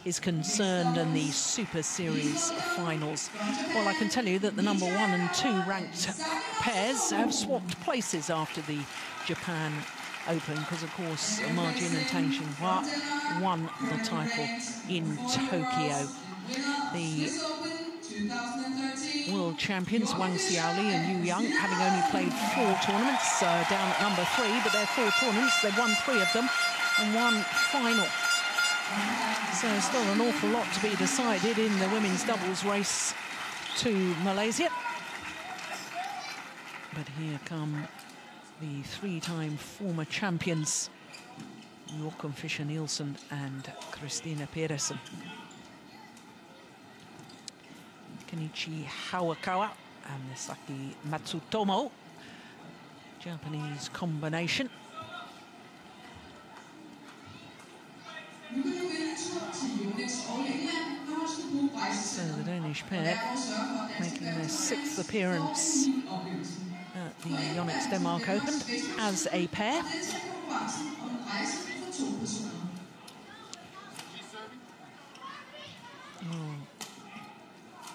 is concerned and the Super Series Finals. Well, I can tell you that the number 1 and 2 ranked pairs have swapped places after the Japan Open, because of course Marjin and Tang Xinhua won the title in Tokyo. The world champions Wang Xiaoli and Yu Yang, having only played 4 tournaments, down at number 3, but they're 4 tournaments, they've won 3 of them and 1 final. So still an awful lot to be decided in the women's doubles race to Malaysia. But here come the 3-time former champions, Joachim Fischer Nielsen and Christinna Pedersen. Kenichi Hayakawa and Misaki Matsutomo, Japanese combination. So the Danish pair making their 6th appearance at the Yonex Denmark Open as a pair.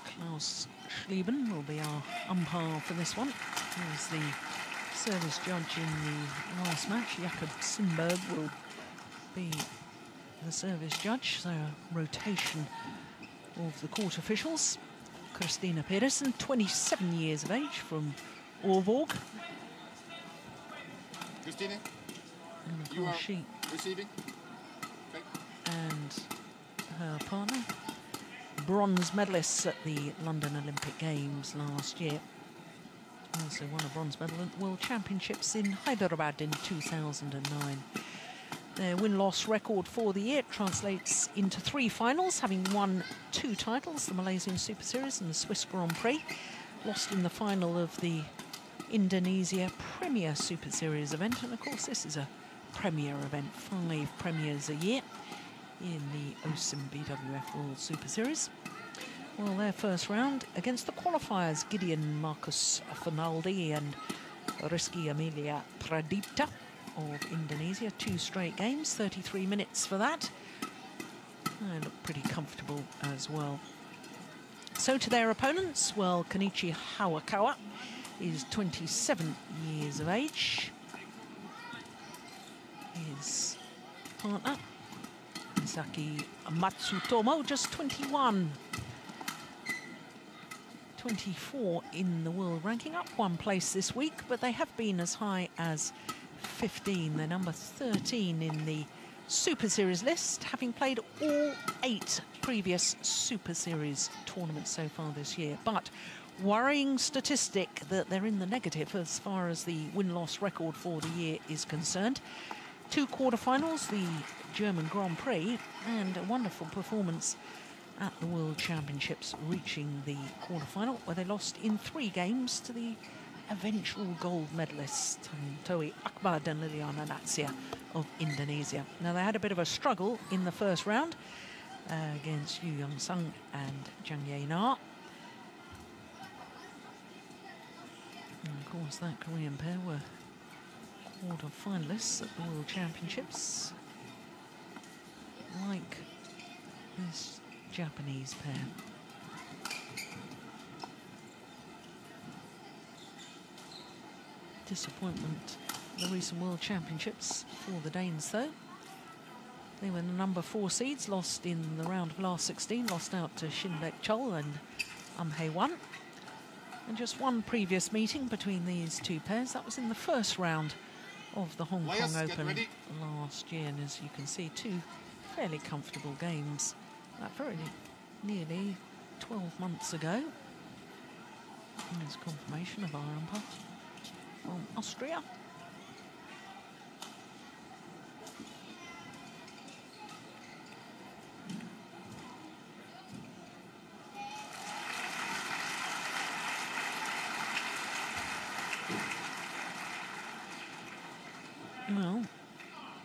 Klaus Schlieben will be our umpire for this one. He's the service judge in the last match. Jakob Simberg will be the service judge, so a rotation of the court officials. Christinna Pedersen, 27 years of age, from Aalborg. Christinna, and of course she receiving. Okay. And her partner, bronze medalists at the London Olympic Games last year. Also won a bronze medal at World Championships in Hyderabad in 2009. Their win-loss record for the year translates into 3 finals, having won 2 titles, the Malaysian Super Series and the Swiss Grand Prix. Lost in the final of the Indonesia Premier Super Series event. And of course, this is a premier event, 5 premiers a year in the OSIM BWF World Super Series. Well, their first round against the qualifiers, Gideon Marcus Fernaldi and Rizky Amelia Pradipta of Indonesia. 2 straight games, 33 minutes for that. They look pretty comfortable as well. So to their opponents, well, Kenichi Hayakawa is 27 years of age. His partner, Misaki Matsutomo, just 21. 24 in the world ranking, up 1 place this week, but they have been as high as 15. They're number 13 in the Super Series list, having played all 8 previous Super Series tournaments so far this year. But worrying statistic that they're in the negative as far as the win-loss record for the year is concerned. 2 quarterfinals, the German Grand Prix, and a wonderful performance at the World Championships, reaching the quarterfinal, where they lost in 3 games to the eventual gold medalists, Toi Akbar and Liliana Natsir of Indonesia. Now, they had a bit of a struggle in the first round against Yu Young Sung and Jang Ye Na. And of course, that Korean pair were quarter-finalists at the World Championships, like this Japanese pair. Disappointment the recent World Championships for the Danes, though. They were the number 4 seeds, lost in the round of last 16, lost out to Shinbek Chol and Hae Wan. And just 1 previous meeting between these 2 pairs, that was in the first round of the Hong Kong Open last year. And as you can see, 2 fairly comfortable games. That very nearly 12 months ago. And there's confirmation of our umpire from Austria. Well,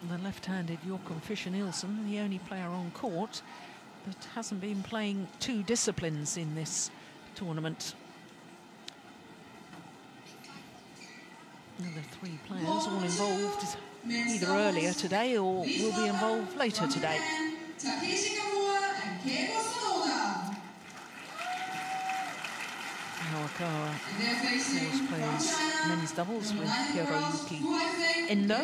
the left-handed Joachim Fischer Nielsen, the only player on court that hasn't been playing 2 disciplines in this tournament. The 3 players all involved either earlier today or will be involved later today. K.Hayakawa, of course, plays men's doubles with Hiroyuki Endo.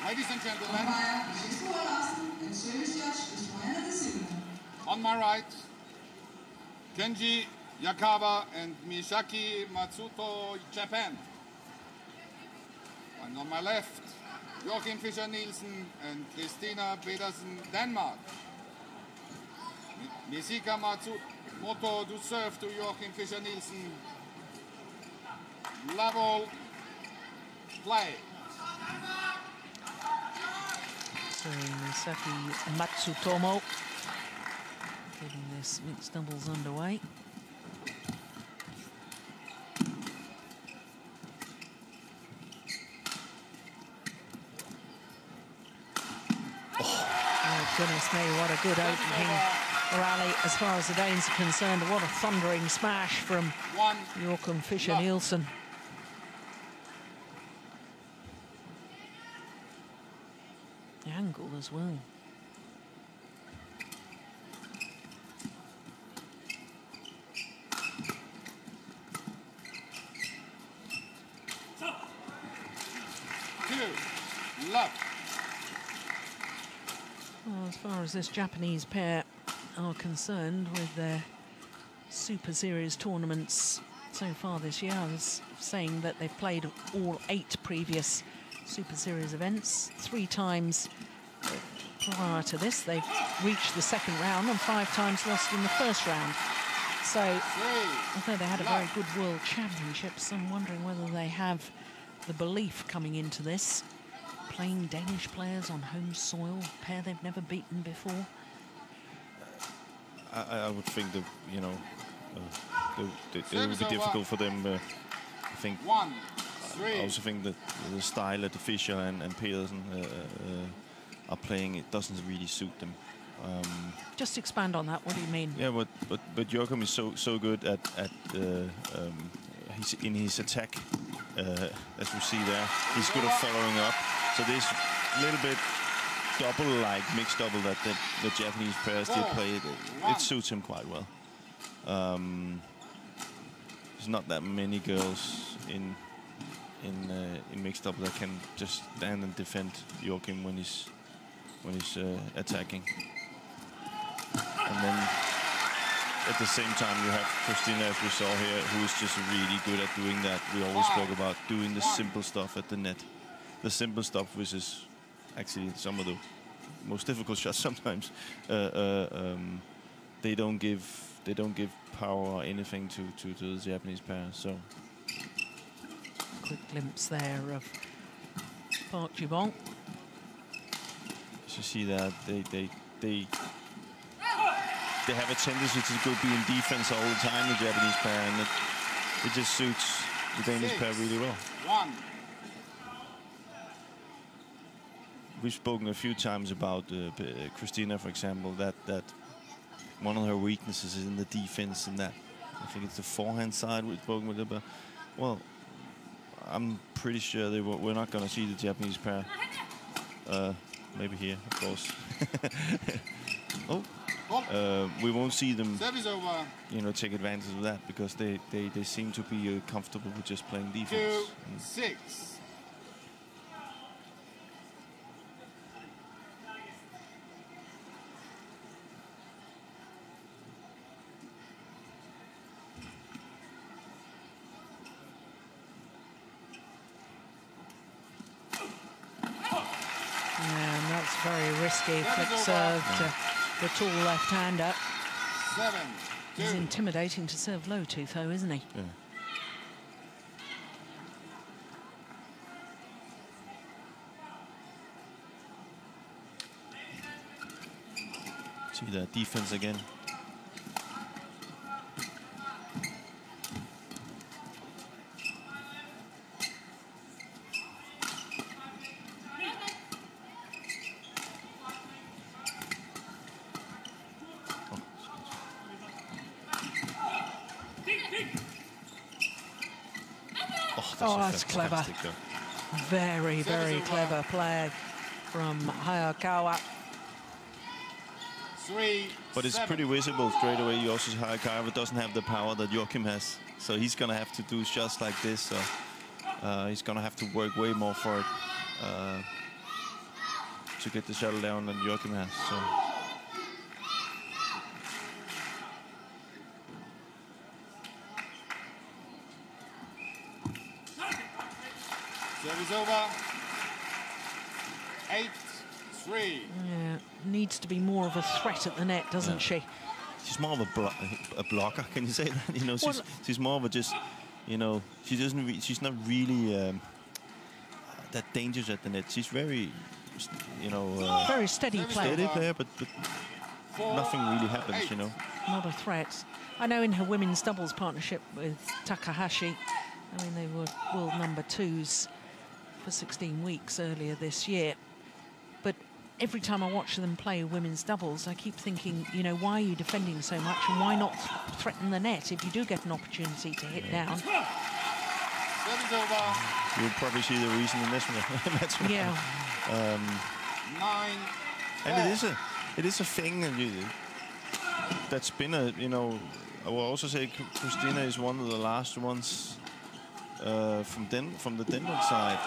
Ladies and gentlemen, on my right, K.Hayakawa and Misaki Matsuto, Japan. And on my left, Joachim Nielsen and Christinna Pedersen, Denmark. Misaki Matsumoto to serve to Joachim Nielsen. Level play. So Misaki Matsutomo getting this mixed doubles underway. Goodness me, what a good opening rally as far as the Danes are concerned. What a thundering smash from Joachim Nielsen. The angle as well. Well, as far as this Japanese pair are concerned with their Super Series tournaments so far this year, I was saying that they've played all 8 previous Super Series events. 3 times prior to this, they've reached the second round and 5 times lost in the first round. So, although they had a very good World Championships, I'm wondering whether they have the belief coming into this. Playing Danish players on home soil, a pair they've never beaten before. I would think that, you know, it would be difficult for them. I think. I also think that the style that Fischer and Pedersen are playing, it doesn't really suit them. Just expand on that. What do you mean? Yeah, but Joachim is so good at in his attack, as we see there. He's good at following up. So this little bit double, like mixed double that the Japanese players did play, it suits him quite well. There's not that many girls in mixed double that can just stand and defend Joachim when he's attacking. And then at the same time you have Christinna, as we saw here, who is just really good at doing that. We always spoke about doing the simple stuff at the net. The simple stuff, which is actually some of the most difficult shots sometimes. They don't give power or anything to the Japanese pair. So quick glimpse there of Park Ji-bong. As you see that they have a tendency to go be in defense all the time, the Japanese pair, and it just suits the Danish pair really well. We've spoken a few times about Christinna, for example, that one of her weaknesses is in the defense, and that I think it's the forehand side we've spoken with her. But well, I'm pretty sure we're not going to see the Japanese pair. Maybe here, of course. We won't see them, you know, take advantage of that, because they seem to be comfortable with just playing defense. 2-6. And that's very risky. Flick serve to the tall left-hander. He's intimidating to serve low tooth, though, isn't he? Yeah. See that defense again. Oh, that's clever. Very, very clever play from Hayakawa. But it's pretty visible straight away. You also see K.Hayakawa doesn't have the power that Joachim has. So he's going to have to do shots like this. So he's going to have to work way more for it to get the shuttle down than Joachim has. So. Service over. 8-3. Yeah, needs to be more of a threat at the net, doesn't she? She's more of a blocker. Can you say that? You know, she's more of a just. You know, she doesn't. She's not really that dangerous at the net. She's very, you know, very steady player. Steady player, but nothing really happens. You know, not a threat. I know in her women's doubles partnership with Takahashi, I mean they were world #2s for 16 weeks earlier this year. But every time I watch them play women's doubles, I keep thinking, you know, why are you defending so much and why not threaten the net if you do get an opportunity to hit down? You'll probably see the reason in this one. That's right. Yeah. 9-4. And it is a thing, and that's been a, you know, I will also say Christinna is one of the last ones from the Denmark side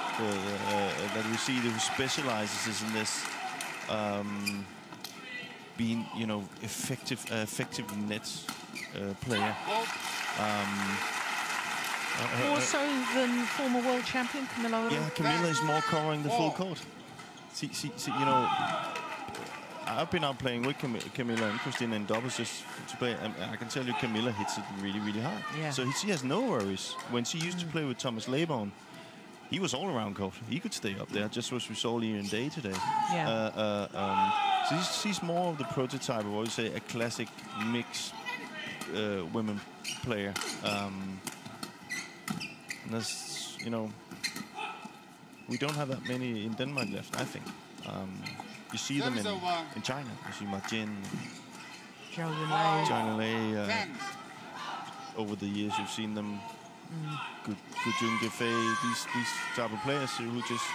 that we see who specializes in this. Being, you know, effective net player. More so than former world champion Camilla. Yeah, Camilla is more covering the full court. See, you know, I've been out playing with Camilla and Christinna in doubles just to play, and I can tell you Camilla hits it really, really hard. Yeah. So she has no worries. When she used to play with Thomas Leibon, he was all around court. He could stay up there, just as we saw Leon Day today. Yeah. So she's more of the prototype of what you say a classic mixed women player. And that's, you know, we don't have that many in Denmark left, I think. You see them in China. You see Martin, Zhao Yunlei. Over the years, you've seen them. Good Jung Defei, these type of players who just.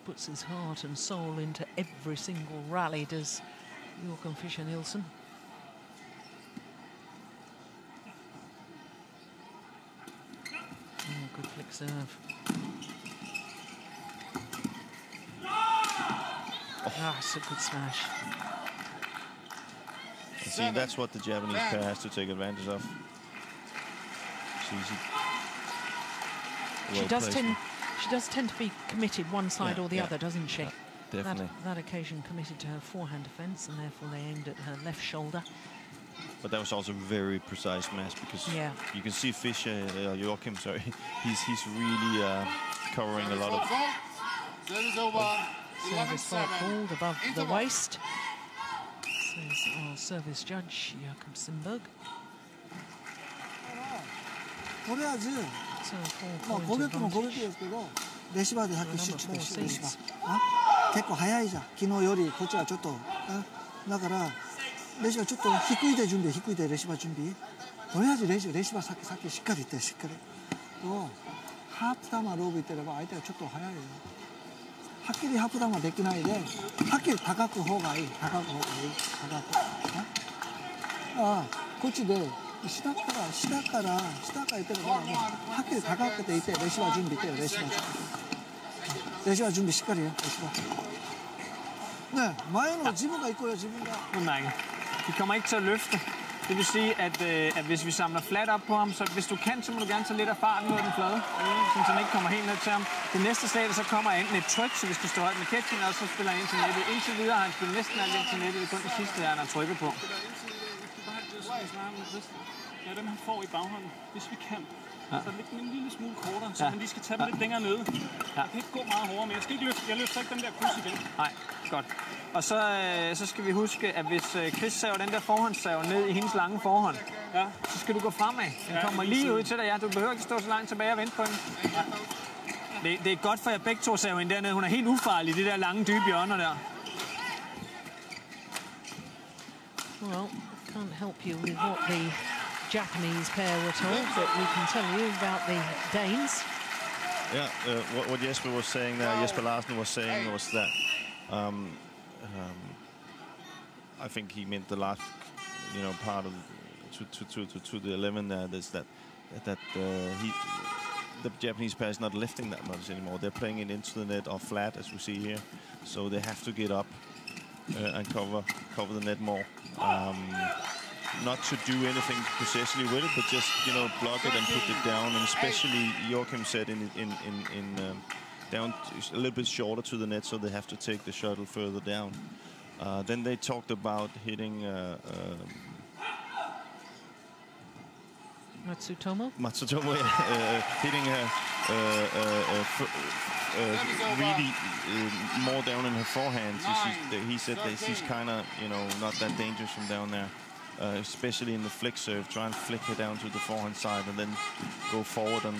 Puts his heart and soul into every single rally, does Joachim Fischer Nielsen. Good flick serve. It's a good smash. See, that's what the Japanese pair has to take advantage of. She does tend to be committed one side or the other, doesn't she? Definitely. That occasion committed to her forehand defence, and therefore they aimed at her left shoulder. But that was also a very precise smash, because you can see Fischer, Joachim, sorry, he's really covering a lot of. Service fault called above the waist. Says our service judge, Joachim Simberg. とりあえず、まあ攻撃も攻撃ですけど、レシバーで発揮集中してレシバー。結構早いじゃん。昨日よりこっちはちょっと。だからレシバーちょっと低いで準備、低いでレシバー準備。とりあえずレシバーさっきしっかりいってしっかり。とハープ球ローブいってれば相手はちょっと早いよ。はっきりハープ球できないで、はっきり高く方がいい。高く方がいい。高く。こっちで。下からいってるからもうはっきり高くていてレシバー準備ってレシバー準備しっかりよレシバーね前の自分が行こうよ自分が De kommer ikke til at løfte. Det vil sige, at hvis vi samler flat op på ham, så hvis du kan, så må du gerne tage lidt af farten ud af den flade, så han ikke kommer helt ned til ham. Det næste slag, så kommer enten et tryk, så vi skal stå højt med catchen, og så spiller han ind til nettet. Indtil videre har han spillet næsten alt ind til nettet. Det er kun det sidste, han har trykket på. Ja, dem han får i baghånden, hvis vi kan. Ja. Så lægge den en lille smule kortere, så man lige skal tage dem lidt længere nede. Ja. Jeg kan ikke gå meget hårdere, men jeg løfter ikke den der kryds igen. Nej, godt. Og så skal vi huske, at hvis Chris saver den der forhåndssav ned i hendes lange forhånd, så skal du gå fremad. Den kommer lige ud til dig. Ja, du behøver ikke stå så langt tilbage og vente på hende. Ja. Det er godt for jer begge to saver hende dernede. Hun er helt ufarlig, de der lange, dybe hjørner der. Well, can't help you with what the Japanese pair were told, but we can tell you about the Danes. Yeah, what Jesper was saying there, Jesper Larsen was saying was that I think he meant the last, part of to the 11 there. Is that the Japanese pair is not lifting that much anymore. They're playing it into the net or flat, as we see here. So they have to get up and cover the net more. Not to do anything possessively with it, but just block it and put it down. And especially Joachim said in down a little bit shorter to the net, so they have to take the shuttle further down. Then they talked about hitting Matsutomo, hitting her really more down in her forehand. He said that she's kind of not that dangerous from down there. Especially in the flick serve, try and flick her down to the forehand side and then go forward on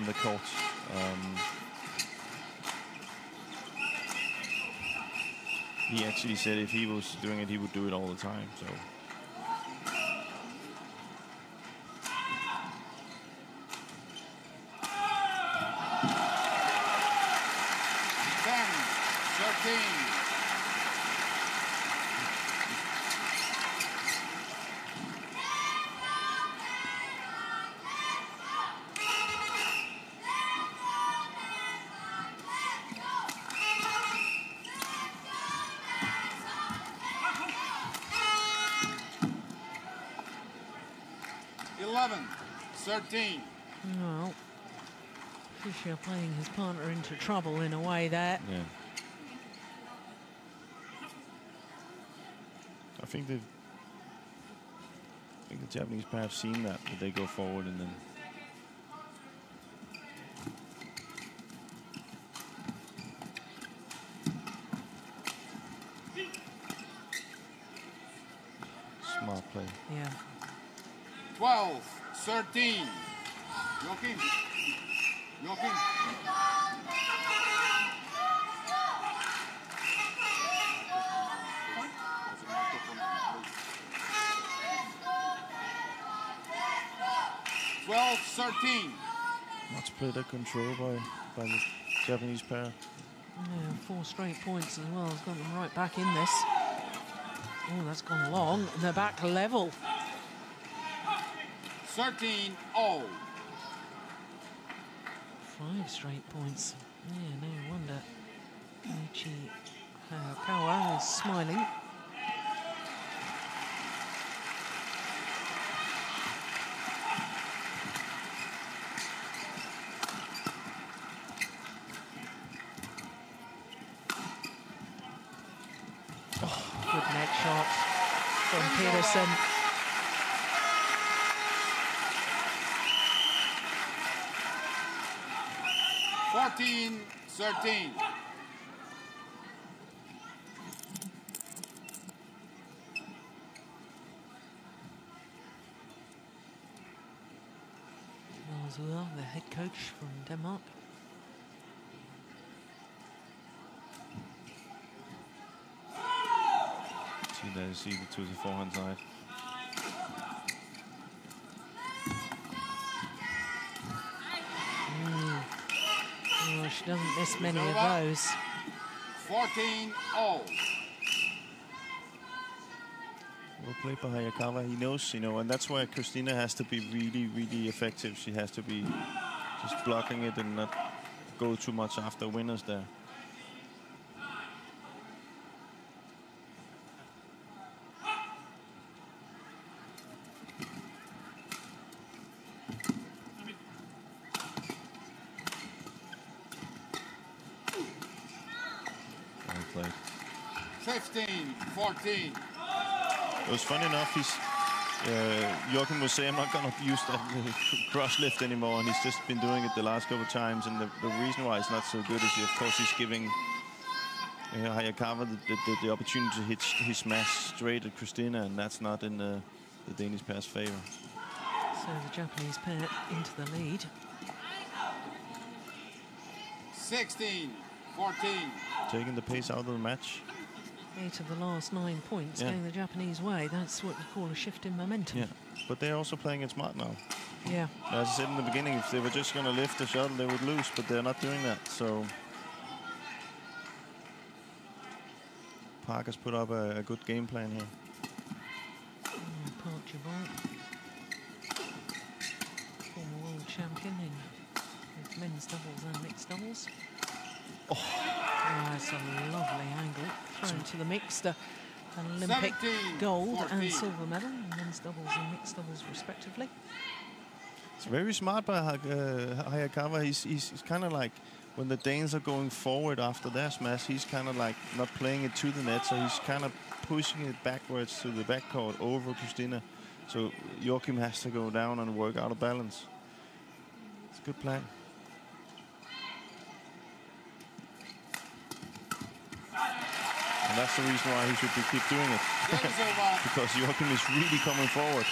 the court. He actually said if he was doing it, he would do it all the time. So. Well, Fischer playing his partner into trouble in a way there. Yeah. I think the Japanese pair have seen that, but they go forward and then. Smart play. Yeah. 12-13. Joachim. Much better control by the Japanese pair. Yeah, 4 straight points as well. Has got them right back in this. Oh, that's gone long. And they're back level. 13-0. 5 straight points. Yeah, no wonder. K.Hayakawa is smiling. Good net shot from Pedersen. $14-13. The head coach from Denmark. See the to the forehand side. Oh, she doesn't miss many of those. 14-0. Well played by Hayakawa. He knows, and that's why Christinna has to be really, really effective. She has to be just blocking it and not go too much after winners there. Well played. 15-14. It was funny enough. Joachim will say, I'm not going to use that cross lift anymore, and he's just been doing it the last couple of times. And the reason why it's not so good is, of course, he's giving Hayakawa the opportunity to hit his smash straight at Christinna, and that's not in the Danish pair's favor. So the Japanese pair into the lead. 16-14. Taking the pace out of the match. 8 of the last 9 points going the Japanese way. That's what you call a shift in momentum. Yeah, but they're also playing it smart now. Yeah. As I said in the beginning, if they were just going to lift the shuttle, they would lose, but they're not doing that. So Parker's put up a good game plan here. Park Jabal, former world champion in both men's doubles and mixed doubles. Oh, that's a lovely angle. Thrown to the mixed. An Olympic gold and silver medal in men's doubles and mixed doubles respectively. It's very smart by Hayakawa. He's kind of like, when the Danes are going forward after their smash, he's kind of like not playing it to the net, so he's kind of pushing it backwards to the backcourt over Christinna. So Joachim has to go down and work out of balance. It's a good plan. And that's the reason why he should keep doing it. Because Joachim is really coming forward.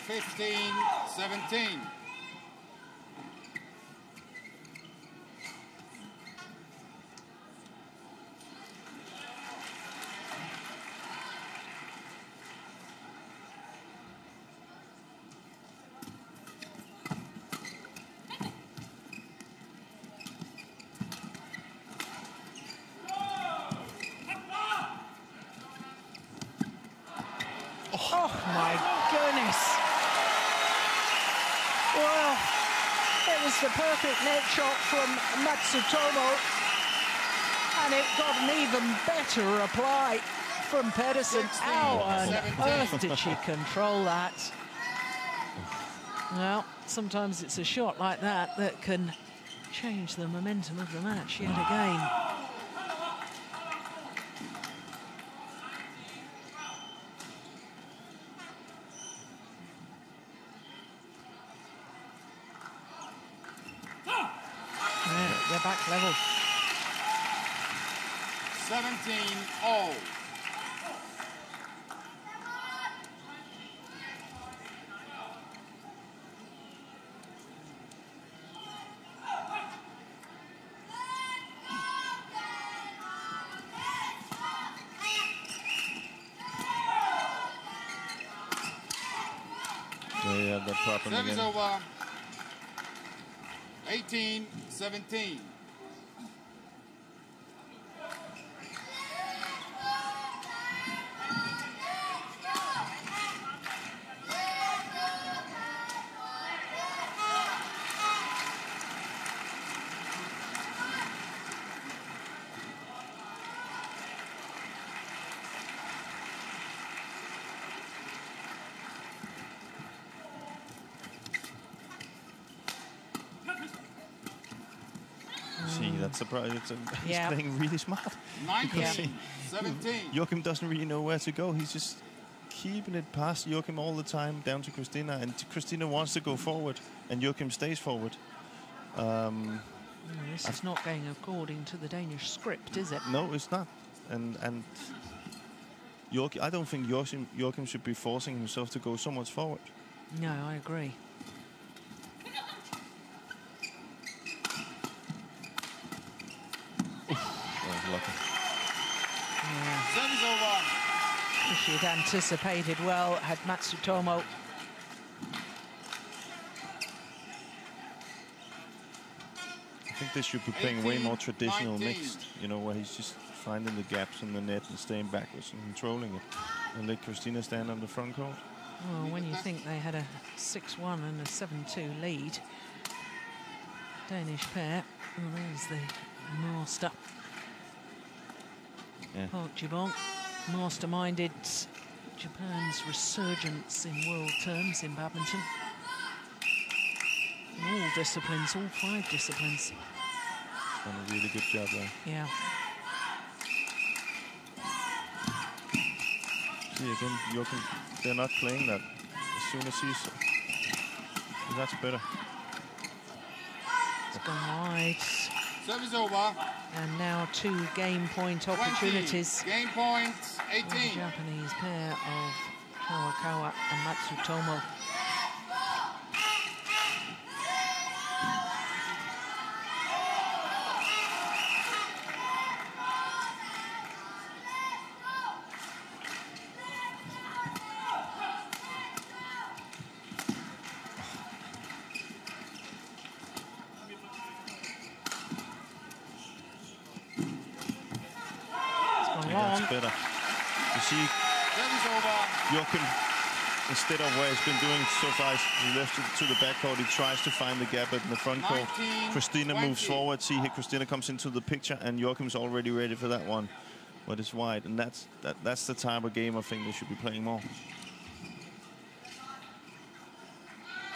15-17. Oh my goodness. Well, it was the perfect net shot from Matsutomo, and it got an even better reply from Pedersen. How on earth did she control that? Well, sometimes it's a shot like that that can change the momentum of the match yet again. They're back level. 17-0. Yeah, that problem Service again. over. 18-17. See, that's surprising. He's playing really smart. 19-17. Joachim doesn't really know where to go. He's just keeping it past Joachim all the time down to Christinna, and Christinna wants to go forward, and Joachim stays forward. This is not going according to the Danish script, is it? No, it's not. And Joachim, I don't think Joachim should be forcing himself to go so much forward. No, I agree. Lucky. Yeah. Service over. She had anticipated well, had Matsutomo. I think they should be playing way more traditional mixed, you know, where he's just finding the gaps in the net and staying backwards and controlling it. And let Christinna stand on the front court. Well, when you think they had a 6-1 and a 7-2 lead, Danish pair, well, there's the master. Yeah. Park Jibon masterminded Japan's resurgence in world terms in badminton. In all disciplines, all 5 disciplines. Done a really good job there. Yeah. See again, Joachim, they're not playing that as soon as he's... That's better. It's gone wide. Service over. And now 2 game point opportunities. 20. Game point, 18. The Japanese pair of Hayakawa and Matsutomo. That's better. You see, Joachim, instead of what he's been doing so far, he left it to the backcourt. He tries to find the gap in the front court. Christinna moves forward. See here, Christinna comes into the picture, and Joachim's already ready for that one. But it's wide, and that's the type of game I think they should be playing more.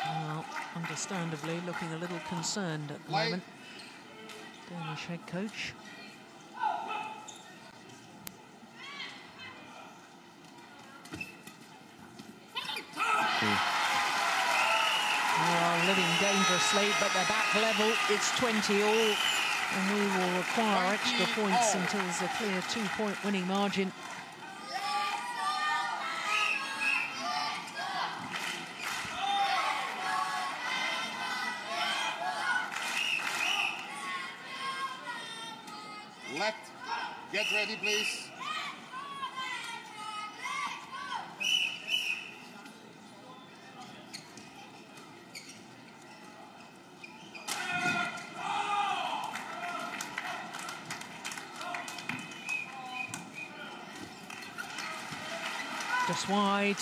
Well, understandably looking a little concerned at the moment. Danish head coach. Living dangerously, but they're back level. It's 20 all, and we will require extra points until there's a clear 2-point winning margin. Get ready, please. Just wide.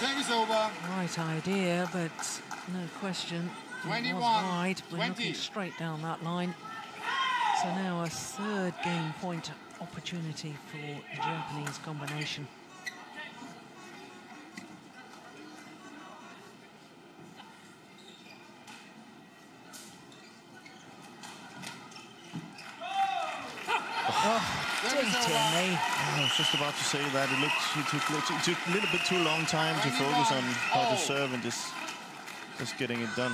Service over. Right idea, but no question. 21, it was wide. We're 20. looking straight down that line. So now a 3rd game point opportunity for the Japanese combination. Dear me. I was just about to say that. It took a little bit too long time to focus on how to serve and just getting it done.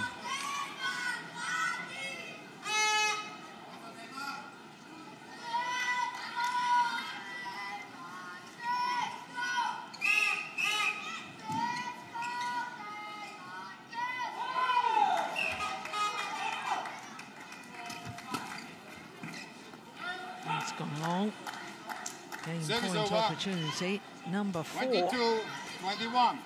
It's gone long. Game Service point over. opportunity, number 4. 22, 21.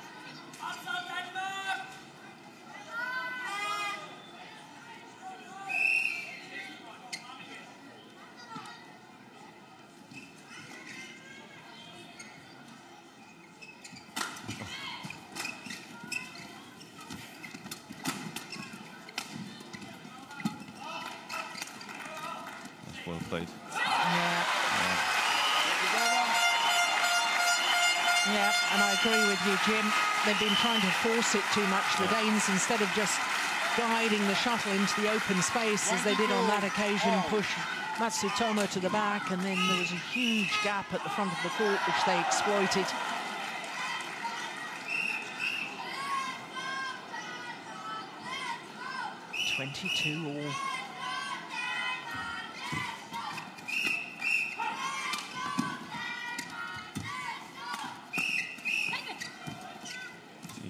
Well played. Yeah, and I agree with you, Jim. They've been trying to force it too much, the Danes, instead of just guiding the shuttle into the open space, as they did on that occasion, push Matsutomo to the back, and then there was a huge gap at the front of the court, which they exploited. all.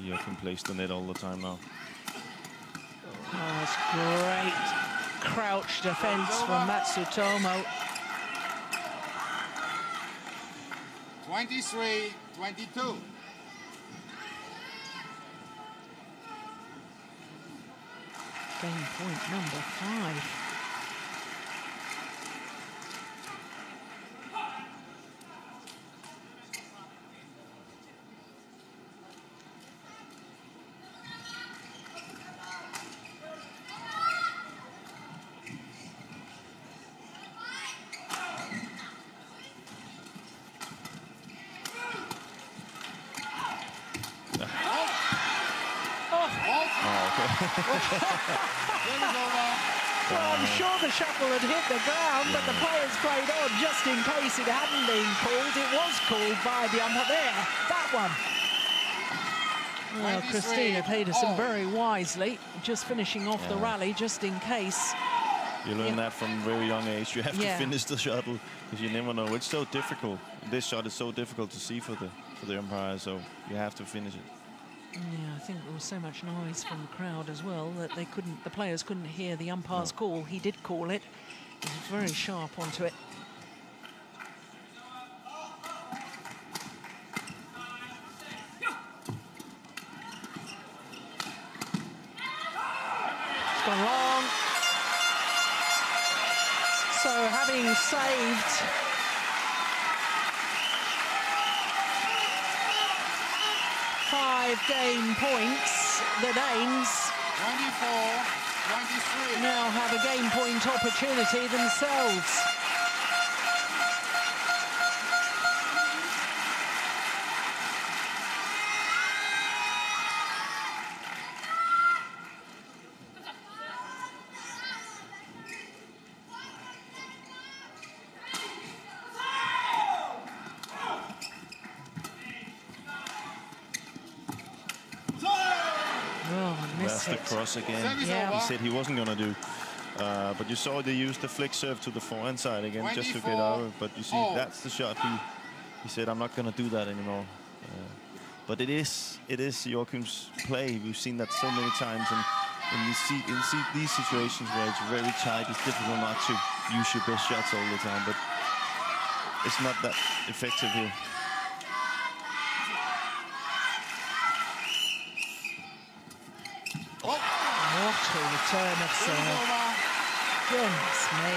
Joachim plays the net all the time now. Oh, that's great crouch defense from Matsutomo. 23, 22. Game point number 5. Well, I'm sure the shuttle had hit the ground, but the players played on just in case it hadn't been called. It was called by the umpire. There, that one. Well, C.Pedersen very wisely just finishing off the rally just in case. You learn that from a very young age. You have to finish the shuttle because you never know. It's so difficult. This shot is so difficult to see for the umpire, so you have to finish it. Yeah, I think there was so much noise from the crowd as well that the players couldn't hear the umpire's call. He did call it. He was very sharp onto it. It's gone long. So having saved 5 game points, the Danes 24-23 now have a game point opportunity themselves. That's the cross again. Yeah. He said he wasn't going to do. But you saw they used the flick serve to the forehand side again just to get out of it. But you see, that's the shot he said, I'm not going to do that anymore. But it is Joachim's play. We've seen that so many times. And you see these situations where it's very tight, it's difficult not to use your best shots all the time. But it's not that effective here. What a return of serve. Goodness me.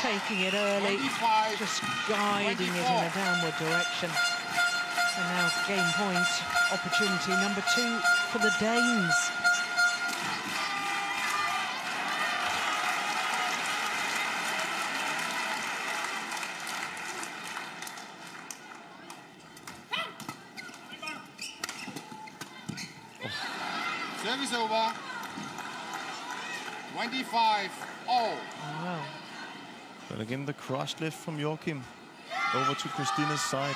Taking it early, just guiding it in a downward direction. And now game point opportunity number 2 for the Danes. Service over. 25-all. Wow. But again, the cross lift from Joachim over to Christinna's side.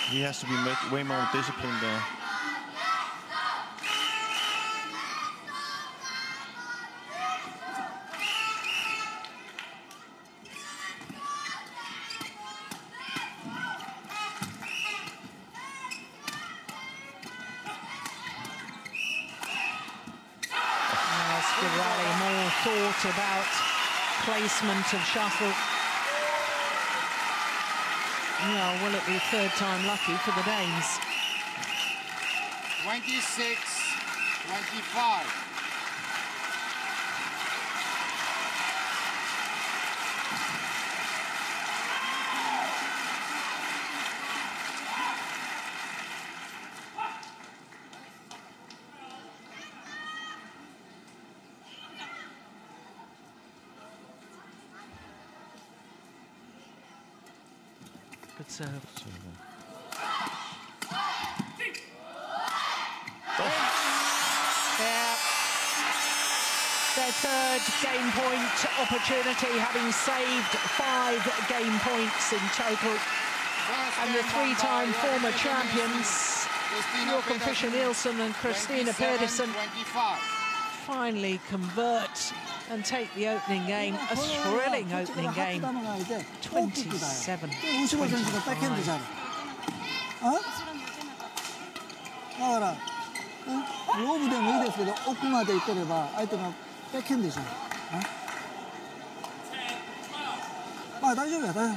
He has to be way more disciplined there. Thought about placement of shuttle. Well, will it be 3rd time lucky for the Danes? 26-25. Good serve. Yeah. Their 3rd game point opportunity, having saved 5 game points in total. And the 3-time former champions, J.Fischer, Nielsen and C.Pedersen, finally convert and take the opening game, a thrilling opening game, 27-25. だからロブでもいいですけど奥まで行ってれば相手がベッケンでしょ。まあ大丈夫や、大丈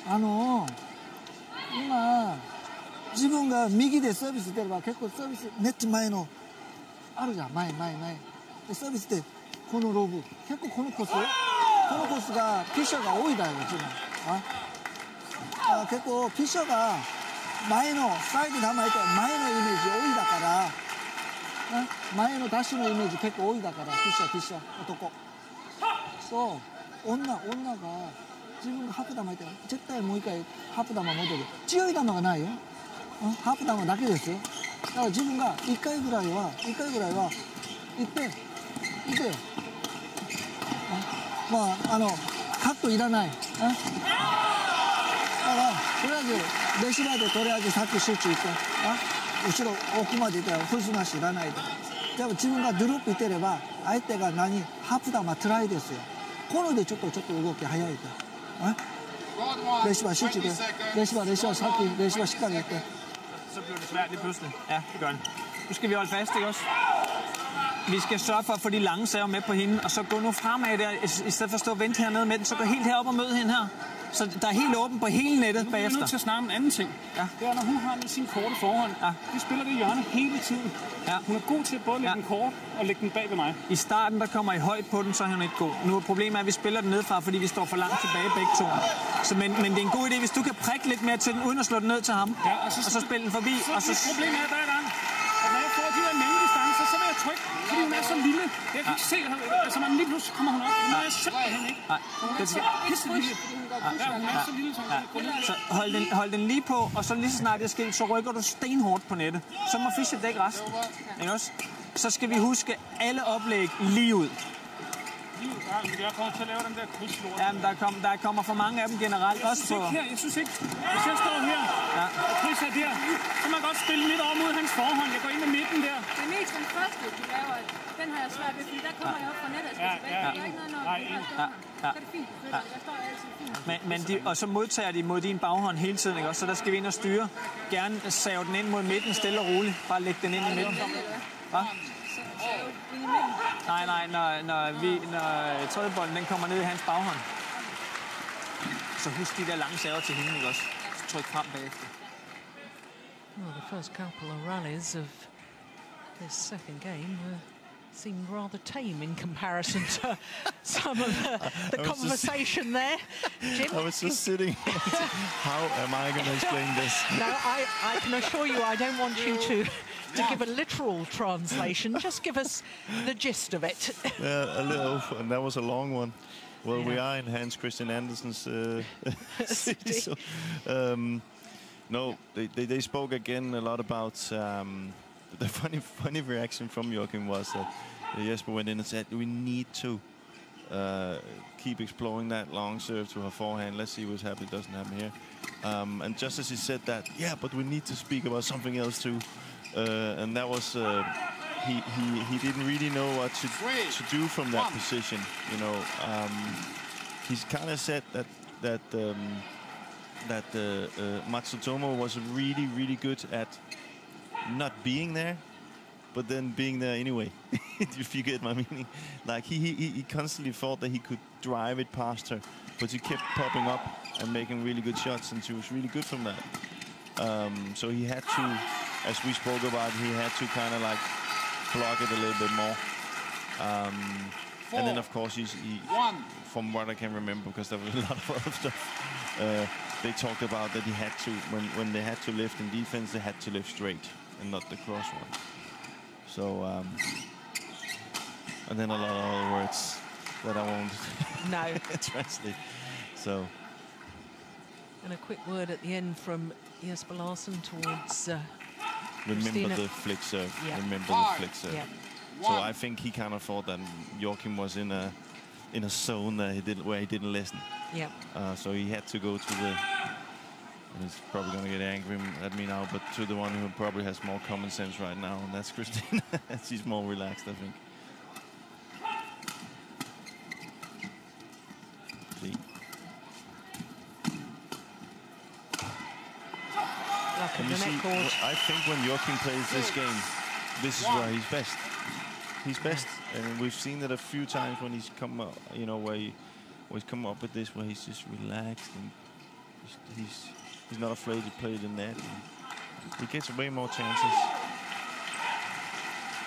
夫。今自分が右でサービス出れば結構サービスネット前のあるじゃん、前でサービスでこのロブ結構このコースがピッシャーが多いだよ自分。結構ピッシャーが前のサイドに構えて前のイメージ多いだから前のダッシュのイメージ結構多いだからピッシャー男そう女が自分がハーフ玉いたら絶対もう一回ハーフ玉戻る。強い玉がないよ。ハーフ玉だけですよ。だから自分が1回ぐらいは行ってよ。まあカットいらない。だからとりあえずレシーバーでとりあえずさっき集中いって後ろ奥までいったらフルスマッシュいらないで。でも自分がドロップいってれば相手がハーフ玉トライですよ。このでちょっと動き早いで。レシーバー集中で。レシーバーさっきレシーバーしっかりいって。Så bliver det svært lige pludselig. Ja, det gør det. Nu skal vi holde fast, ikke også? Vi skal sørge for at få de lange saver med på hende, og så gå nu fremad der, i stedet for at stå og vente hernede med den, så gå helt herop og møde hende her. Så der er helt åben på hele nettet bagefter. Nu er nødt til at snakke om en anden ting. Ja. Det er, når hun har med sin korte forhånd. Ja. De spiller det hjørne hele tiden. Ja. Hun er god til at både lægge den kort og lægge den bag ved mig. I starten, der kommer I højt på den, så er hun ikke god. Nu er problemet, at vi spiller den nedfra, fordi vi står for langt tilbage begge to. Så, men det er en god idé, hvis du kan prikke lidt mere til den, uden at slå den ned til ham. Ja, og så spille den forbi. Så problemet er hver gang, at når jeg får de der mellemdistancer, så vil jeg trykke, fordi hun er så lille. Jeg kan ikke se, altså man lige pludselig kommer hun op. Det må jeg simpelthen ikke. Nej, det skal pisse lille. Ja, hun er så lille, som så hold den lige på, og så lige så snart det er sket, så rykker du stenhårdt på nettet. Så må Fischer dække resten. Ikke også? Så skal vi huske alle oplæg lige ud. Ja, men jeg kommer til at lave den der krydslort. Jamen, der kommer for mange af dem generelt. Også på... Jeg synes ikke, hvis jeg står her og krydser der, så må jeg godt spille lidt over mod hans forhånd. Jeg går ind i midten der. Det er mest den første, du laver. Den har jeg svært ved, fordi der kommer jeg op fra nettet. Jeg skal ikke noget, når så er det fint, du føler. Der står altid fint. Og så modtager de mod din baghånd hele tiden, ikke? Så der skal vi ind og styre. Gerne save den ind mod midten, stille og roligt. Bare lægge den ind i midten. Hvad? Nej, når tredjebolden den kommer ned i hans baghånd. Så husk de der lange saver til hende, ikke også? Så tryk frem bagefter. Well, the first couple of rallies of this second game seemed rather tame in comparison to some of the conversation there. Jim? I was just sitting. How am I going to explain this? No, I can assure you I don't want you to give a literal translation. Just give us the gist of it. Yeah, a little, and that was a long one. Well, we are in Hans Christian Andersen's city. So, no, they spoke again a lot about the funny reaction from Joachim was that Jesper went in and said, we need to keep exploring that long serve to her forehand. Let's see what's happening. It doesn't happen here. And just as he said that, yeah, but we need to speak about something else too. And that was he didn't really know what to do from that position. You know, he's kind of said that Matsutomo was really good at not being there, but then being there anyway. If you get my meaning, like he constantly thought that he could drive it past her, but she kept popping up and making really good shots, and she was really good from that. So he had to, as we spoke about, he had to kind of like block it a little bit more. And then of course he from what I can remember, because there was a lot of other stuff, they talked about that he had to, when they had to lift in defense, they had to lift straight and not the cross one. So and then a lot of other words that I won't translate. So. And a quick word at the end from Jesper Larsen towards remember Christinna. the flick serve. Yeah. Remember the flick serve. Yeah. So I think he kind of thought that Joachim was in a zone that where he didn't listen. Yeah. So he had to go to the. And he's probably going to get angry at me now, but to the one who probably has more common sense right now, and that's Christinna. She's more relaxed, I think. See. And you see, I think when Joachim plays this game, this is where he's best. He's best, and we've seen it a few times when he's come up, you know, where he's come up with this, where he's just relaxed and he's not afraid to play the net. He gets way more chances.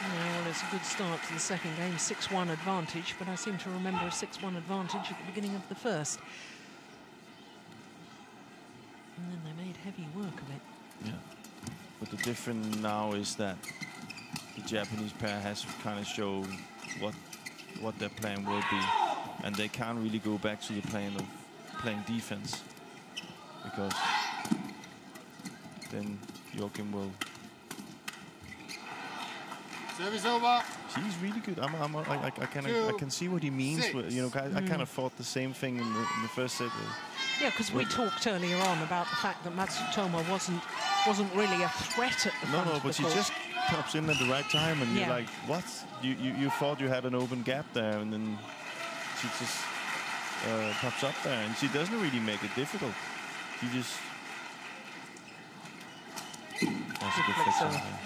Yeah, well, it's a good start to the second game, 6-1 advantage, but I seem to remember a 6-1 advantage at the beginning of the first. And then they made heavy work of it. Yeah, but the difference now is that the Japanese pair has kind of shown what their plan will be, and they can't really go back to the plan of playing defense, because then Joachim will. Service over. He's really good. I can see what he means. You know, I kind of thought the same thing in the first set. Yeah, because we talked earlier on about the fact that Matsutomo wasn't really a threat at the front. No, but she just pops in at the right time, and you're like, what? You thought you had an open gap there, and then she just pops up there, and she doesn't really make it difficult. She just. That's a good fix on there.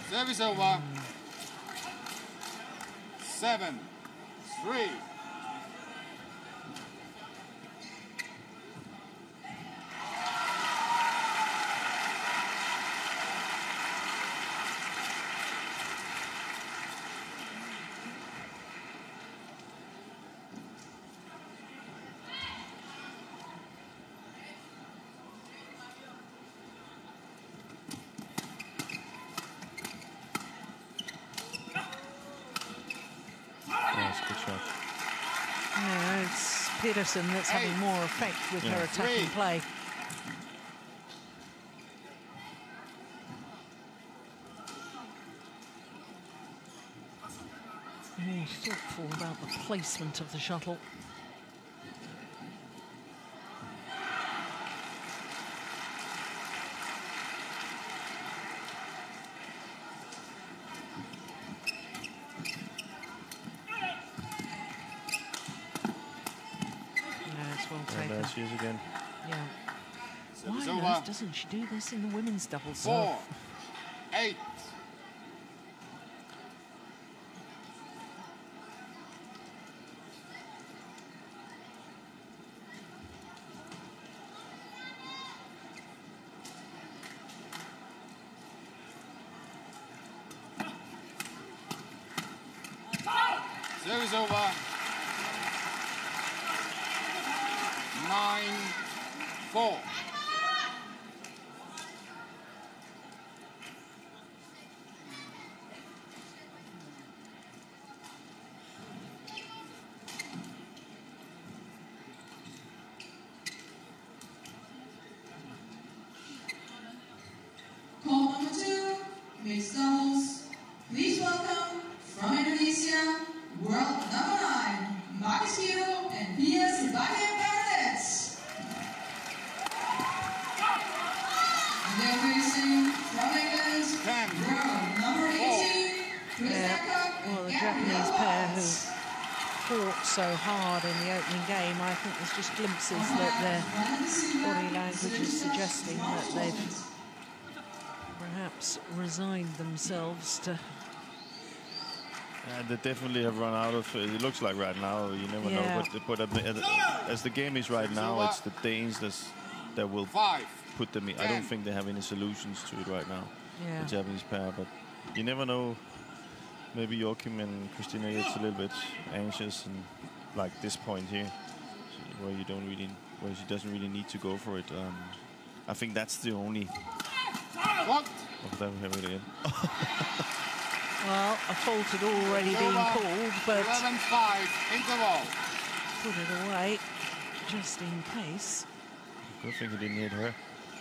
Service over. 7-3. It's Pedersen that's having more effect with her attacking play. More thoughtful about the placement of the shuttle. There she is again. Yeah. Why on earth doesn't she do this in the women's doubles? 4-8. Service over. 9-4. Call number 2, mixed doubles. Please welcome from Indonesia, world number 9, Misaki and BWF World. They're facing from England, world number 18, Christinna. Well, the Japanese pair who fought so hard in the opening game, I think there's just glimpses that their body language is suggesting that they've perhaps resigned themselves to. They definitely have run out of it. It looks like right now, you never know. But as the game is right now, it's the Danes that will put them in. I don't think they have any solutions to it right now, the Japanese pair. But you never know. Maybe Joachim and Christinna gets a little bit anxious, and like this point here, where she doesn't really need to go for it. I think that's the only. What? Oh, there we have it again. Well, a fault had already been called, but 11-5 interval. Put it away just in case. Good thing he didn't hit her.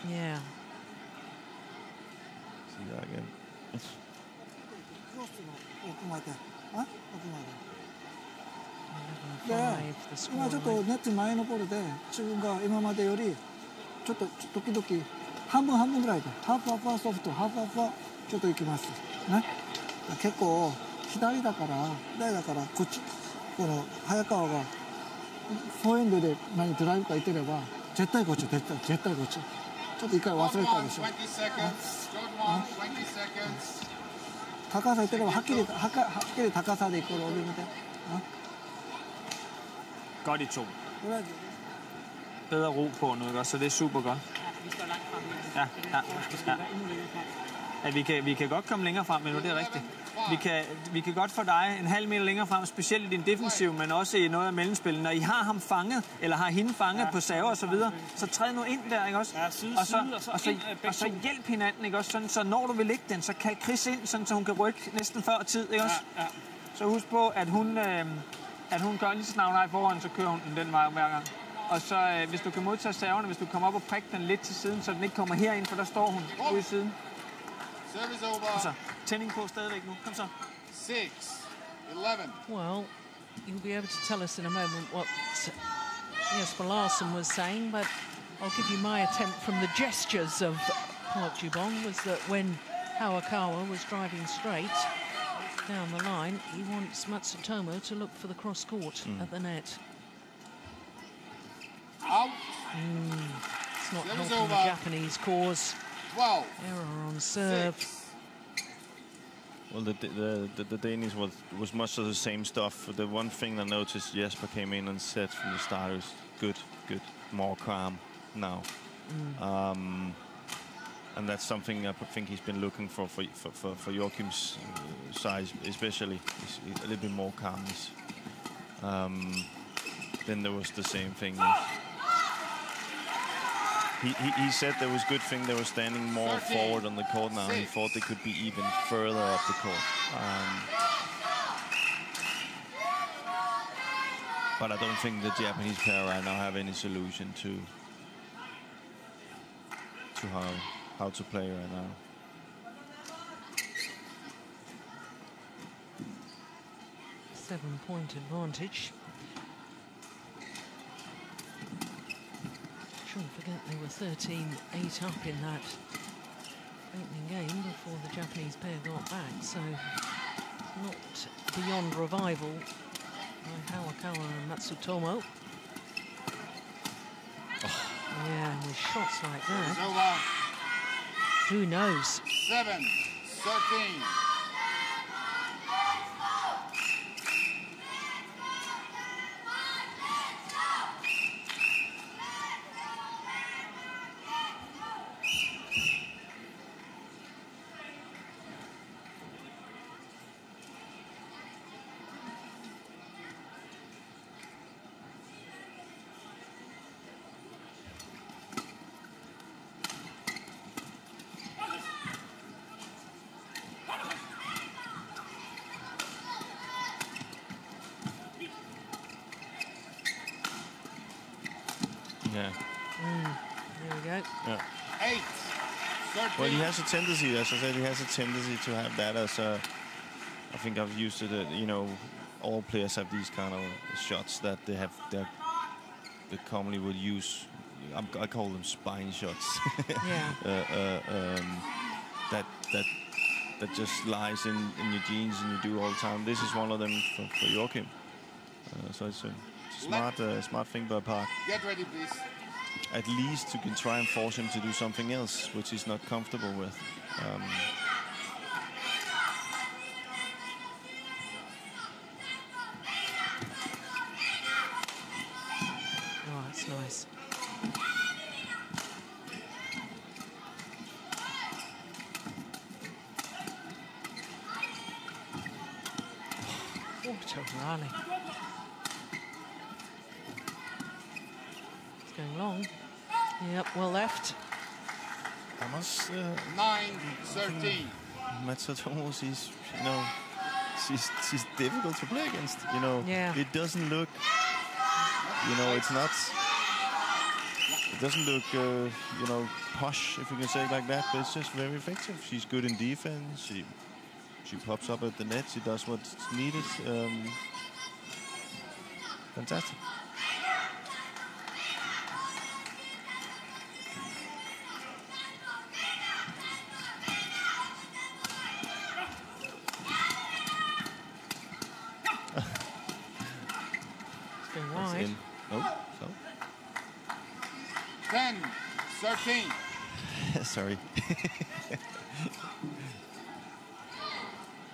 Yeah. See that again. 네,今ちょっとネット前のボールで自分が今までよりちょっと時々半分ぐらいでハーフアップはソフト、ハーフアップはちょっといきますね。結構左だからこっちこの早川がフォーエンドでドライブかいてれば絶対こっち絶対こっちちょっと一回忘れたでしょ。高さいってればはっきり高さでいくロール見て。Godt i to. Bedre ro på nu, ikke? Så det er super godt. Ja, vi kan godt komme længere frem, men nu det er rigtigt. Vi kan godt få dig en halv meter længere frem, specielt i din defensiv, men også i noget af mellemspillet. Når I har ham fanget, eller har hende fanget på server og så videre, så træd nu ind der, ikke også? Og så hjælp hinanden, ikke også? Sådan, så når du vil lægge den, så kan Chris ind, sådan, så hun kan rykke næsten før tid, ikke også? Så husk på, at hun gør lige så snart hun er i foran, så kører hun den vej hver gang. Og så hvis du kan modtage serverne, hvis du kommer op og prikke den lidt til siden, så den ikke kommer herind, for der står hun ude i siden. Service over. Kom så. Tænding på stadigvæk nu. Kom så. 6-11. Well, you'll be able to tell us in a moment what Jesper Larsen was saying, but I'll give you my attempt from the gestures of Park Jubong was that when Hayakawa was driving straight down the line, he wants Matsutomo to look for the cross court at the net. Out. It's not helping the Japanese cause. 12. Error on serve. 6. Well, the Danish was much of the same stuff. The one thing I noticed, Jesper came in and said from the start was good, more calm now. And that's something I think he's been looking for Joachim's size, especially a little bit more calmness. Then there was the same thing. He said there was good thing they were standing more forward on the court now. He thought they could be even further up the court. But I don't think the Japanese pair right now have any solution to how to play right now. Seven-point advantage. Shouldn't forget they were 13-8 up in that opening game before the Japanese pair got back, so not beyond revival by Hayakawa and Matsutomo. Yeah, with shots like that, who knows? 7-13. Yeah. There we go. Yeah. 8-13. Well, he has a tendency, as I said, he has a tendency to have that as a. I think I've used it. You know, all players have these kind of shots that they commonly would use. I call them spine shots. Yeah. That just lies in your genes and you do all the time. This is one of them for Joachim. So it's a smart thing by Park. Get ready, please. At least you can try and force him to do something else, which he's not comfortable with. Oh, that's nice. What a rally. It's going long. Yep, well left. I must 9-13. Matsutomo, she's difficult to play against. You know, Yeah. It doesn't look. You know, it's not. It doesn't look, you know, posh, if you can say it like that. But it's just very effective. She's good in defense. She pops up at the net. She does what's needed. Fantastic. in. Oh, so. 10-13. Sorry.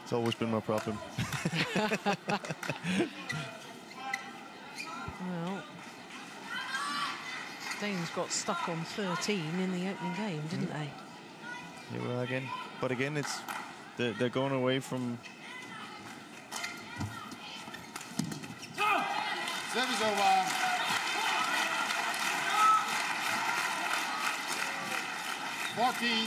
It's always been my problem. Well, Danes got stuck on 13 in the opening game, didn't they? Here we are again. But again, it's they're going away from... Service over. 14-10.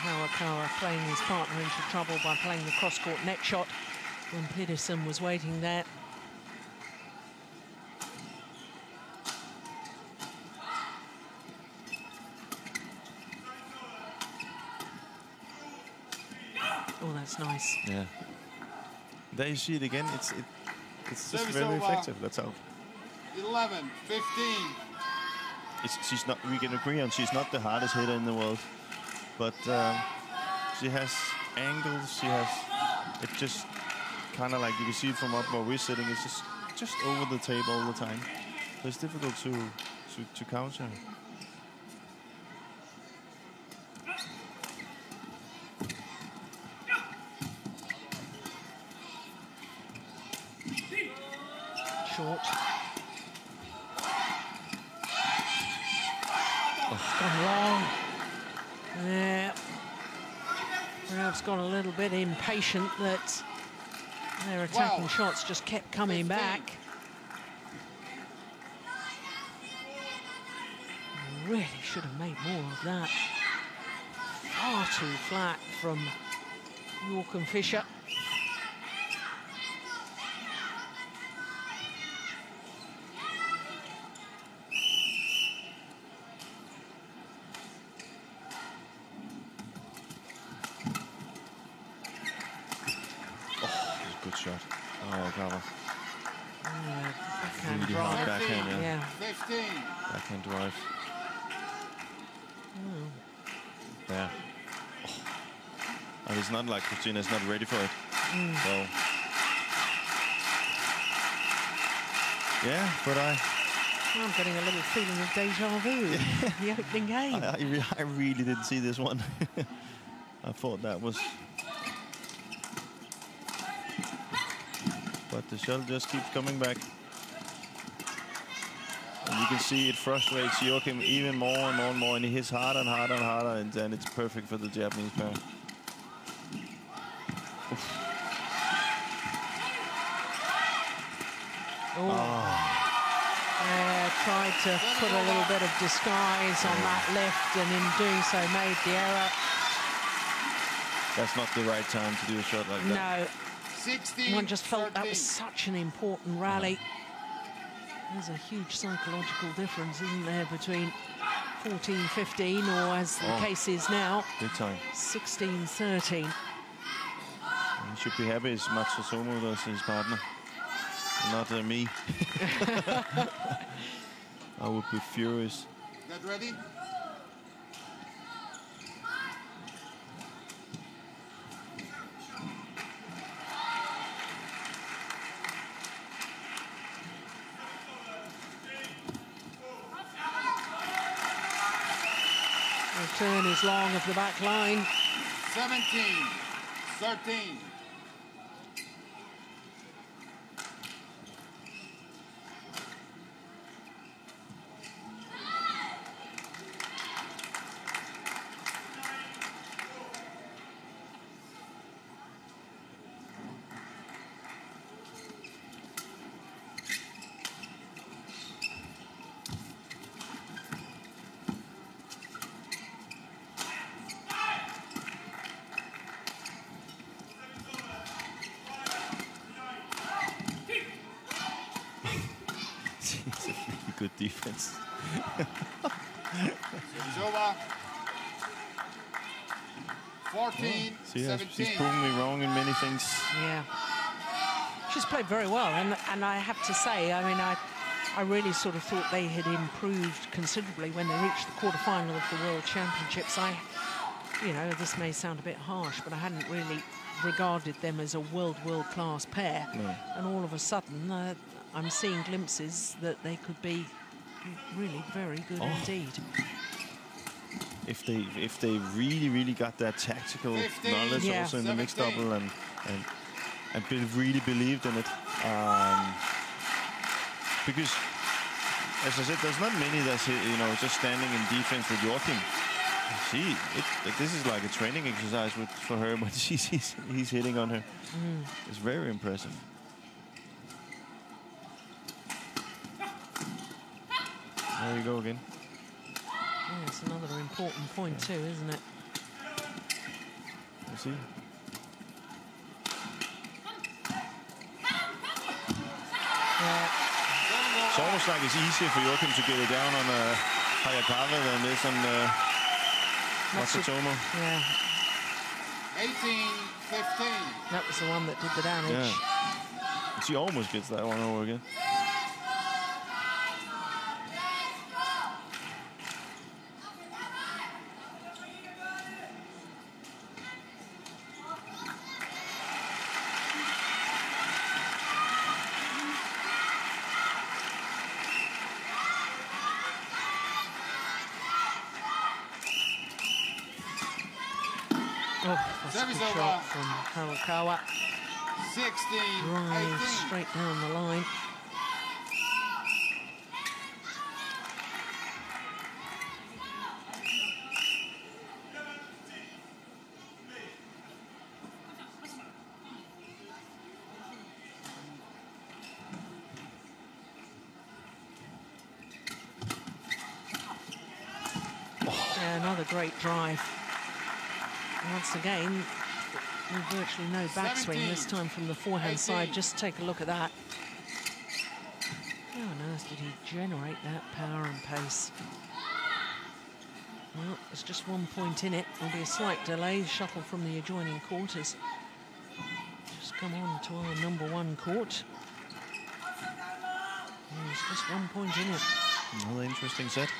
Hayakawa playing his partner into trouble by playing the cross-court net shot when Pedersen was waiting there. Oh, that's nice. Yeah. There you see it again. It's just very over. effective. That's how. 11-15. She's not. We can agree on she's not the hardest hitter in the world, but she has angles. She has. It just kind of like you can see it from up where we're sitting. It's just over the table all the time. So it's difficult to counter. Short. It's gone wrong. Yeah. Perhaps got a little bit impatient that their attacking shots just kept coming back. Really should have made more of that. Far too flat from Joachim Fischer. Good shot. Oh, Kawa. Backhand Really drive. hard backhand, yeah. 15. Backhand drive. Yeah. Oh. And it's not like Christinna's not ready for it. So. Yeah, but I'm getting a little feeling of deja vu. The opening game. I really didn't see this one. I thought that was... But the shell just keeps coming back. And you can see it frustrates Joachim even more and more and more, and he hits harder and harder and harder, and then it's perfect for the Japanese pair. Tried to put a little bit of disguise on that lift, and in doing so made the error. That's not the right time to do a shot like that. No. 16, One just felt 13. that was such an important rally. There's a huge psychological difference, isn't there, between 14-15, or as the case is now, big time. 16-13. He should be happy it's M.Matsutomo that's his partner, not me. I would be furious. Get ready? Return is long of the back line. 17-13. good defense. It's over. 14, See, 17. she's proven me wrong in many things. Yeah. She's played very well, and I have to say, I mean, I really sort of thought they had improved considerably when they reached the quarterfinal of the World Championships. You know, this may sound a bit harsh, but I hadn't really regarded them as a world-class pair. No. And all of a sudden, I'm seeing glimpses that they could be really very good indeed. If they really got that tactical 15, knowledge also in the mixed 17. double and really believed in it, because as I said, there's not many that's just standing in defense with Joachim. This is like a training exercise for her when he's hitting on her. It's very impressive. There you go again. Yeah, it's another important point too, isn't it? You see? Yeah. It's almost like it's easier for Joachim to get it down on K.Hayakawa than it is on M.Matsutomo. Yeah. 18-15. That was the one that did the damage. Yeah. She almost gets that one over again. Service Good over. shot from K.Hayakawa. 16, Drive 18. straight down the line. Yeah, another great drive. Once again, with virtually no backswing, this time from the forehand side. Just take a look at that. How on earth did he generate that power and pace? Well, there's just 1 point in it. There'll be a slight delay. Shuttle from the adjoining court has just come on to our #1 court. There's just 1 point in it. Another interesting set.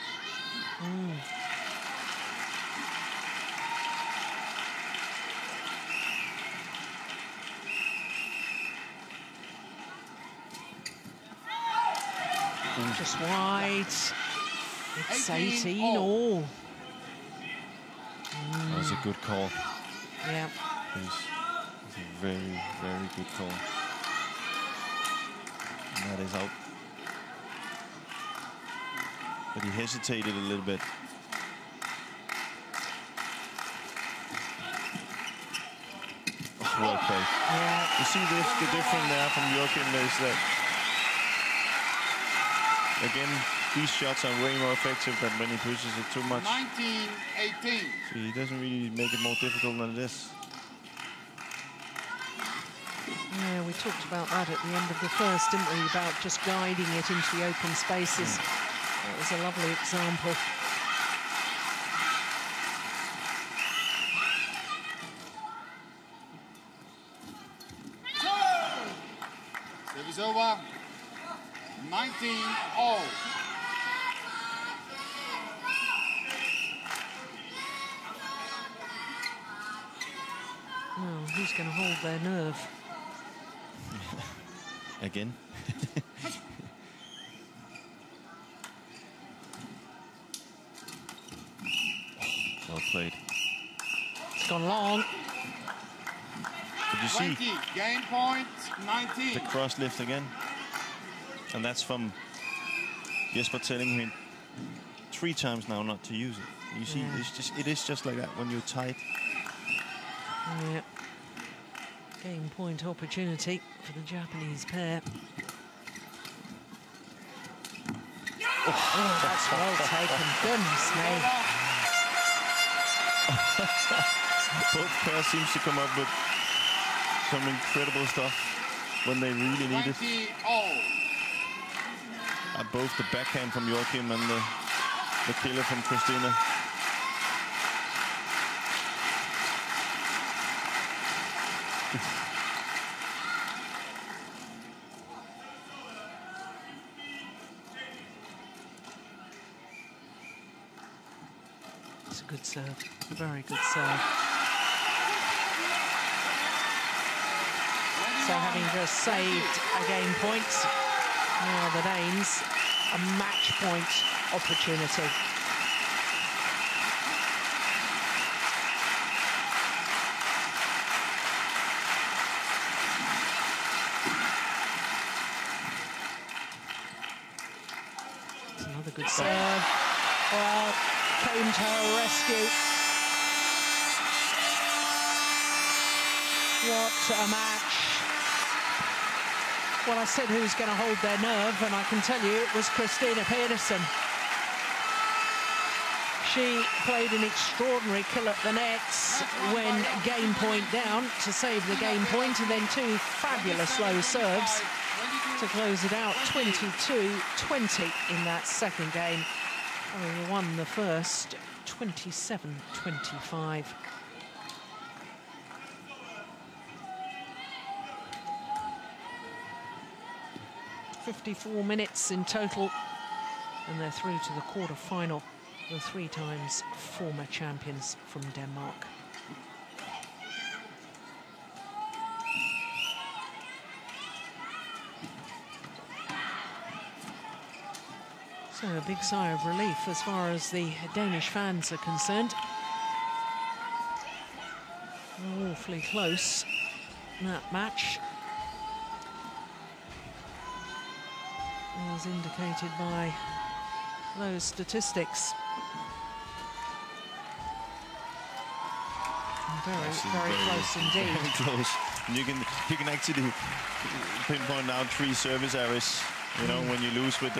Just wide. It's 18 all. That was a good call. Yeah. It's a very, very good call. And that is out. But he hesitated a little bit. Well played. Yeah. You see this, the difference there from Joachim is that, again, these shots are way more effective than when he pushes it too much. 19-18. So he doesn't really make it more difficult than this. Yeah, we talked about that at the end of the first, didn't we? About just guiding it into the open spaces. That was a lovely example. Service over. 19-all. Oh, who's going to hold their nerve? Again. Well played. It's gone long. Did you see 20, game point, 19. the cross lift again? And that's from Jesper telling me 3 times now not to use it. You see, it is just like that when you're tight. Yeah. Game point opportunity for the Japanese pair. Oh, that's well taken. Goodness me. Both pairs seems to come up with some incredible stuff when they really need it. 20-all. both the backhand from Joachim and the killer from Christinna. It's a good serve, a very good serve. So having just saved a game point, now the Danes a match point opportunity. It's another good serve. Well, came to her rescue. What a match. Well, I said who's going to hold their nerve, and I can tell you it was C.Pedersen. She played an extraordinary kill at the nets when game point down to save the game point, and then two fabulous low serves to close it out, 22-20 in that second game. We won the first 27-25. .54 minutes in total, and they're through to the quarter-final, the 3 times former champions from Denmark. So a big sigh of relief as far as the Danish fans are concerned. Awfully close, that match, as indicated by those statistics. Very close indeed. Very close. And you can actually pinpoint out 3 service errors. You know, when you lose with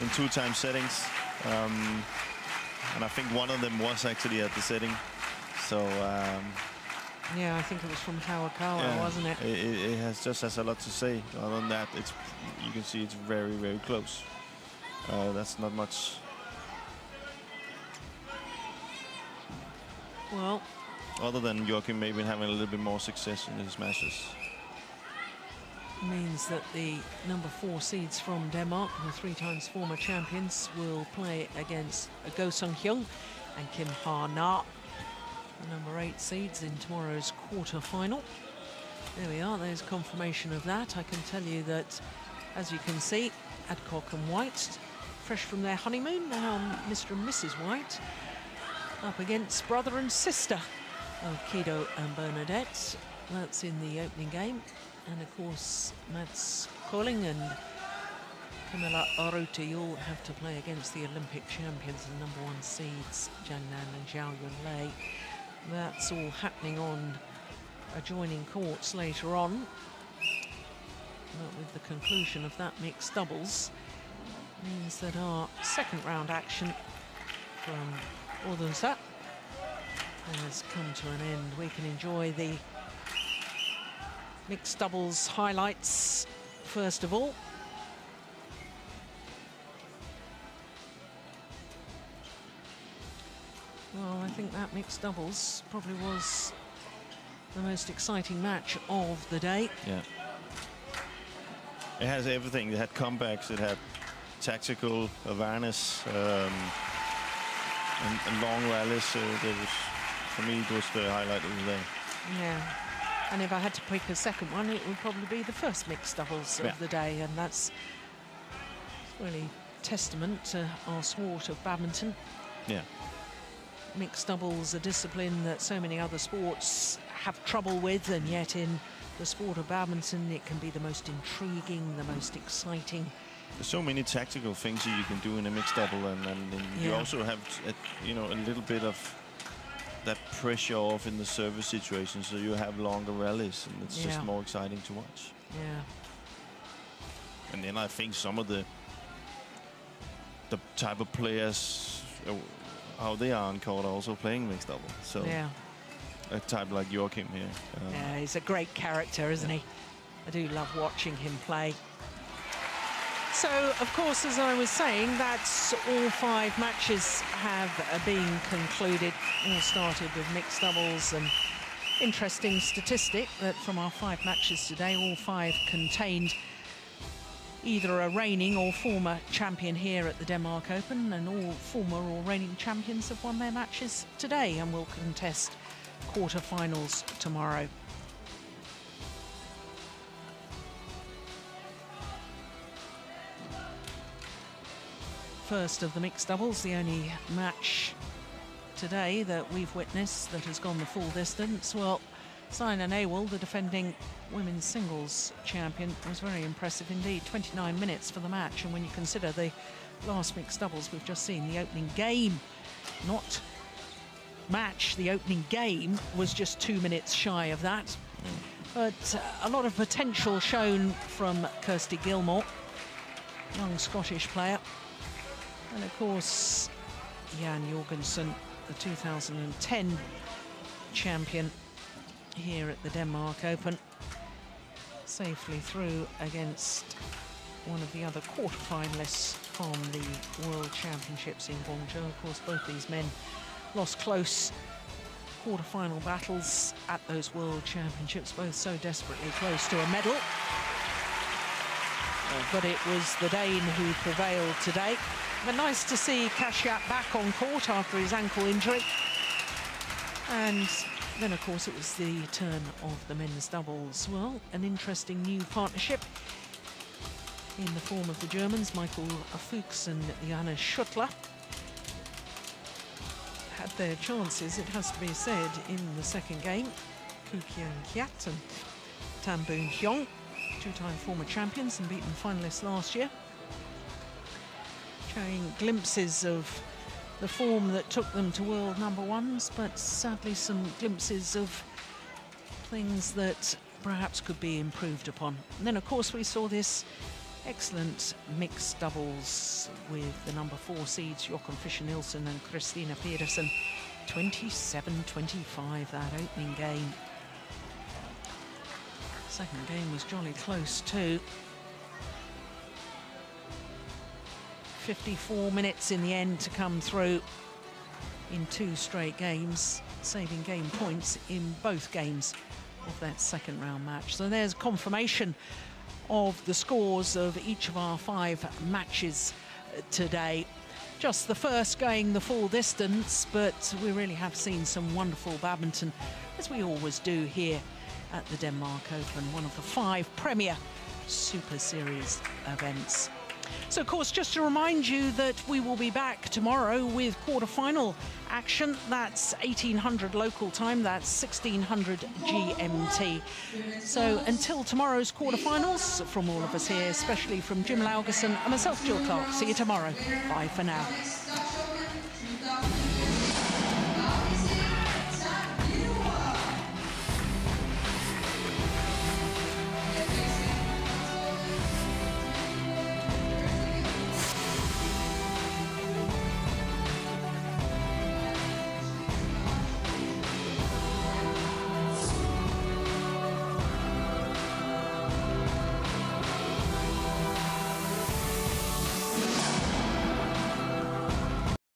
in 2-time settings, and I think one of them was actually at the setting. So. Yeah, I think it was from K.Hayakawa, yeah, wasn't it? It has a lot to say. Other than that, you can see it's very close. That's not much. Well, other than Joachim maybe having a little bit more success in his matches. Means that the number 4 seeds from Denmark, the 3 times former champions, will play against Go Sung-hyun and Kim Ha-na, the number 8 seeds, in tomorrow's quarter-final. There we are, there's confirmation of that. I can tell you that, as you can see, Adcock and White, fresh from their honeymoon, now Mr. and Mrs. White, up against brother and sister of Kido and Bernadette. That's in the opening game. And of course, Mads Kolding and Camilla Aruti all have to play against the Olympic champions, the number 1 seeds, Jiang Nan and Zhao Yunlei. That's all happening on adjoining courts later on. But with the conclusion of that mixed doubles, means that our second round action from Odense has come to an end. We can enjoy the mixed doubles highlights first of all. Well, I think that mixed doubles probably was the most exciting match of the day. Yeah. It has everything. It had comebacks, it had tactical awareness, and long rallies. For me, it was the highlight of the day. Yeah. And if I had to pick a second one, it would probably be the first mixed doubles of the day, and that's really testament to our sport of badminton. Yeah. Mixed doubles, a discipline that so many other sports have trouble with, and yet in the sport of badminton, it can be the most intriguing, the most exciting. There's so many tactical things that you can do in a mixed double, and you also have, a little bit of that pressure off in the service situation, so you have longer rallies, and it's just more exciting to watch. Yeah. And then I think some of the type of players, how they are on court, are also playing mixed double. So a type like Joachim here. Yeah, he's a great character, isn't he? I do love watching him play. So, of course, as I was saying, that's all 5 matches have been concluded. All started with mixed doubles, and interesting statistic that from our 5 matches today, all 5 contained either a reigning or former champion here at the Denmark Open, and all former or reigning champions have won their matches today and will contest quarter-finals tomorrow. First of the mixed doubles, the only match today that we've witnessed that has gone the full distance. Well, Saina Nehwal, the defending women's singles champion, was very impressive indeed. 29 minutes for the match, and when you consider the last mixed doubles we've just seen, the opening game, not match, the opening game was just 2 minutes shy of that. But a lot of potential shown from Kirsty Gilmore, young Scottish player. And of course, Jan Jorgensen, the 2010 champion here at the Denmark Open, safely through against one of the other quarter-finalists from the World Championships in Guangzhou. Of course, both these men lost close quarter-final battles at those World Championships, both so desperately close to a medal. But it was the Dane who prevailed today. But nice to see Kashyap back on court after his ankle injury. And then, of course, it was the turn of the men's doubles. Well, an interesting new partnership in the form of the Germans, Michael Fuchs and Johannes Schuttler. Had their chances, it has to be said, in the second game. Koo Kyung-Kiat and Tam Boon Hyung, two-time former champions and beaten finalists last year, showing glimpses of the form that took them to world #1s, but sadly some glimpses of things that perhaps could be improved upon. And then, of course, we saw this excellent mixed doubles with the #4 seeds Joachim Fischer-Nielsen and Christinna Pedersen. 27-25, that opening game. Second game was jolly close too. 54 minutes in the end to come through in 2 straight games, saving game points in both games of that second round match. So there's confirmation of the scores of each of our 5 matches today. Just the first going the full distance, but we really have seen some wonderful badminton, as we always do here at the Denmark Open, one of the 5 premier Super Series events. So, of course, just to remind you that we will be back tomorrow with quarter-final action. That's 1800 local time, that's 1600 GMT. So until tomorrow's quarter-finals, from all of us here, especially from Jim Laugerson and myself, Jill Clark, see you tomorrow. Bye for now.